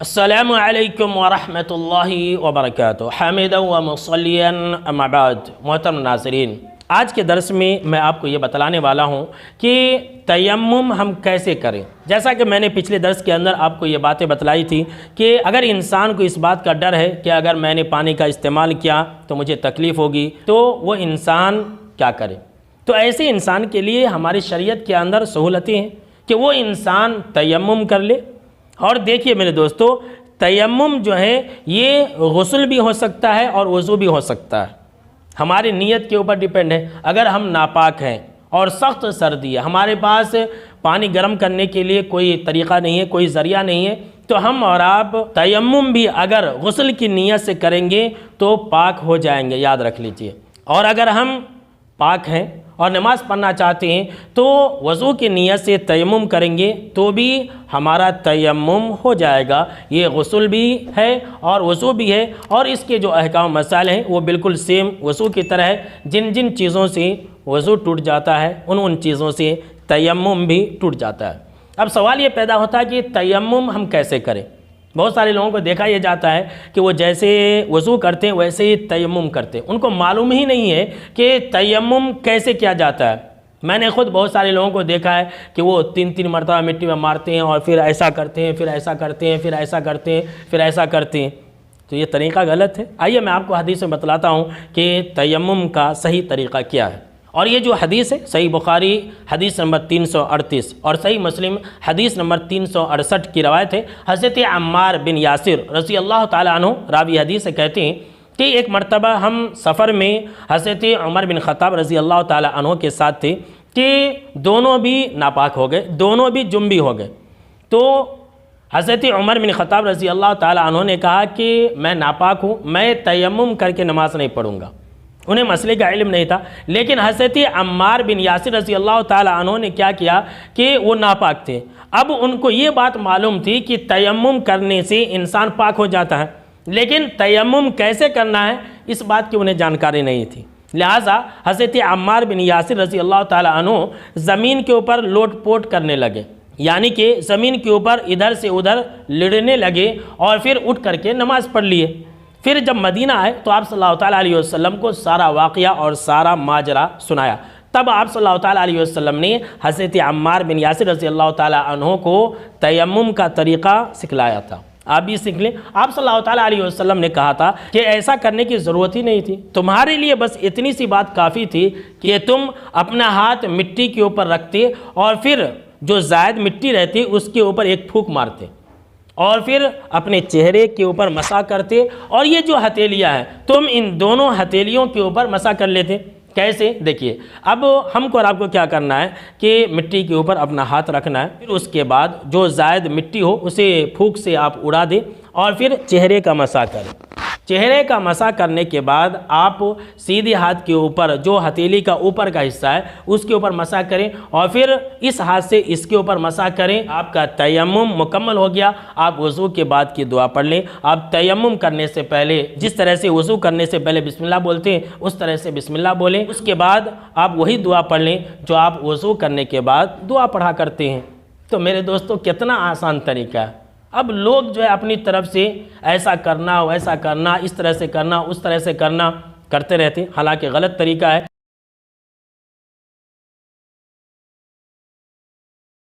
السلام علیکم ورحمۃ اللہ وبرکاتہ حامدا و مصلیا اما بعد۔ محترم ناظرین، آج کے درس میں آپ کو یہ بتلانے والا ہوں کہ تیمم ہم کیسے کریں۔ جیسا کہ میں نے پچھلے درس کے اندر آپ کو یہ باتیں بتلائی تھی کہ اگر انسان کو اس بات کا ڈر ہے کہ اگر میں نے پانی کا استعمال کیا تو مجھے تکلیف ہوگی تو وہ انسان کیا کرے، تو ایسے انسان کے لیے ہماری شریعت کے اندر سہولتیں ہیں کہ وہ انسان تیمم کر لے۔ اور دیکھیے میرے دوستو، تیمم جو ہے یہ غسل بھی ہو سکتا ہے اور وضو بھی ہو سکتا ہے، ہماری نیت کے اوپر ڈیپینڈ ہے۔ اگر ہم ناپاک ہیں اور سخت سردی ہے، ہمارے پاس پانی گرم کرنے کے لیے کوئی طریقہ نہیں ہے، کوئی ذریعہ نہیں ہے، تو ہم اور آپ تیمم بھی اگر غسل کی نیت سے کریں گے تو پاک ہو جائیں گے، یاد رکھ لیجئے۔ اور اگر ہم پاک ہیں اور نماز پڑھنا چاہتے ہیں تو وضو کی نیت سے تیمم کریں گے تو بھی ہمارا تیمم ہو جائے گا۔ یہ غسل بھی ہے اور وضو بھی ہے، اور اس کے جو احکام مسائل ہیں وہ بالکل سیم وضو کی طرح ہے۔ جن جن چیزوں سے وضو ٹوٹ جاتا ہے ان چیزوں سے تیمم بھی ٹوٹ جاتا ہے۔ اب سوال یہ پیدا ہوتا ہے کہ تیمم ہم کیسے کریں۔ بہت سارے لوگوں کو دیکھا یہ جاتا ہے کہ وہ جیسے وضو کرتے ہیں ویسے ہی تیمم کرتے ہیں، ان کو معلوم ہی نہیں ہے کہ تیمم کیسے کیا جاتا ہے۔ میں نے خود بہت سارے لوگوں کو دیکھا ہے کہ وہ تین مرتبہ مٹی میں مارتے ہیں اور پھر ایسا کرتے ہیں، پھر ایسا کرتے ہیں، پھر ایسا کرتے ہیں، پھر ایسا کرتے ہیں، تو یہ طریقہ غلط ہے۔ آئیے میں آپ کو حدیث میں بتلاتا ہوں کہ تیمم کا صحیح طریقہ کیا ہے۔ اور یہ جو حدیث ہے صحیح بخاری حدیث نمبر 338 اور صحیح مسلم حدیث نمبر 368 کی روایت ہے۔ حضرت عمار بن یاسر رضی اللہ تعالیٰ عنہ راوی حدیث سے کہتے ہیں کہ ایک مرتبہ ہم سفر میں حضرت عمر بن خطاب رضی اللہ تعالیٰ عنہ کے ساتھ تھے کہ دونوں بھی ناپاک ہو گئے، دونوں بھی جنبی ہو گئے۔ تو حضرت عمر بن خطاب رضی اللہ تعالیٰ عنہ نے کہا کہ میں ناپاک ہوں، میں تیمم کر کے نماز نہیں پڑھوں گا۔ انہیں مسئلے کا علم نہیں تھا، لیکن حضرت عمار بن یاسر رضی اللہ تعالیٰ عنہ نے کیا کیا کہ وہ ناپاک تھے۔ اب ان کو یہ بات معلوم تھی کہ تیمم کرنے سے انسان پاک ہو جاتا ہے، لیکن تیمم کیسے کرنا ہے اس بات کی انہیں جانکاری نہیں تھی۔ لہٰذا حضرت عمار بن یاسر رضی اللہ تعالیٰ عنہ زمین کے اوپر لوٹ پوٹ کرنے لگے، یعنی کہ زمین کے اوپر ادھر سے ادھر لڑنے لگے اور پھر اٹھ کر کے نماز پڑھ لیے۔ پھر جب مدینہ آئے تو آپ صلی اللہ تعالیٰ علیہ وسلم کو سارا واقعہ اور سارا ماجرا سنایا۔ تب آپ صلی اللہ تعالیٰ علیہ وسلم نے حضرت عمار بن یاسر رضی اللہ تعالیٰ عنہ کو تیمم کا طریقہ سکھلایا تھا۔ آپ بھی سیکھ لیں۔ آپ صلی اللہ تعالیٰ علیہ وسلم نے کہا تھا کہ ایسا کرنے کی ضرورت ہی نہیں تھی، تمہارے لیے بس اتنی سی بات کافی تھی کہ تم اپنا ہاتھ مٹی کے اوپر رکھتے اور پھر جو زائد مٹی رہتی اس کے اوپر ایک پھونک مارتے اور پھر اپنے چہرے کے اوپر مسح کرتے، اور یہ جو ہتھیلیاں ہیں تم ان دونوں ہتھیلیوں کے اوپر مسح کر لیتے۔ کیسے؟ دیکھیے، اب ہم کو اور آپ کو کیا کرنا ہے کہ مٹی کے اوپر اپنا ہاتھ رکھنا ہے، پھر اس کے بعد جو زائد مٹی ہو اسے پھونک سے آپ اڑا دیں اور پھر چہرے کا مسح کریں۔ چہرے کا مسح کرنے کے بعد آپ سیدھے ہاتھ کے اوپر جو ہتھیلی کا اوپر کا حصہ ہے اس کے اوپر مسح کریں اور پھر اس ہاتھ سے اس کے اوپر مسح کریں۔ آپ کا تیمم مکمل ہو گیا۔ آپ وضو کے بعد کی دعا پڑھ لیں۔ آپ تیمم کرنے سے پہلے جس طرح سے وضو کرنے سے پہلے بسم اللہ بولتے ہیں اس طرح سے بسم اللہ بولیں، اس کے بعد آپ وہی دعا پڑھ لیں جو آپ وضو کرنے کے بعد دعا پڑھا کرتے ہیں۔ تو میرے دوستو کتنا آسان طریقہ ہے۔ اب لوگ جو ہے اپنی طرف سے ایسا کرنا ویسا کرنا، اس طرح سے کرنا اس طرح سے کرنا کرتے رہتے ہیں، حالانکہ غلط طریقہ ہے۔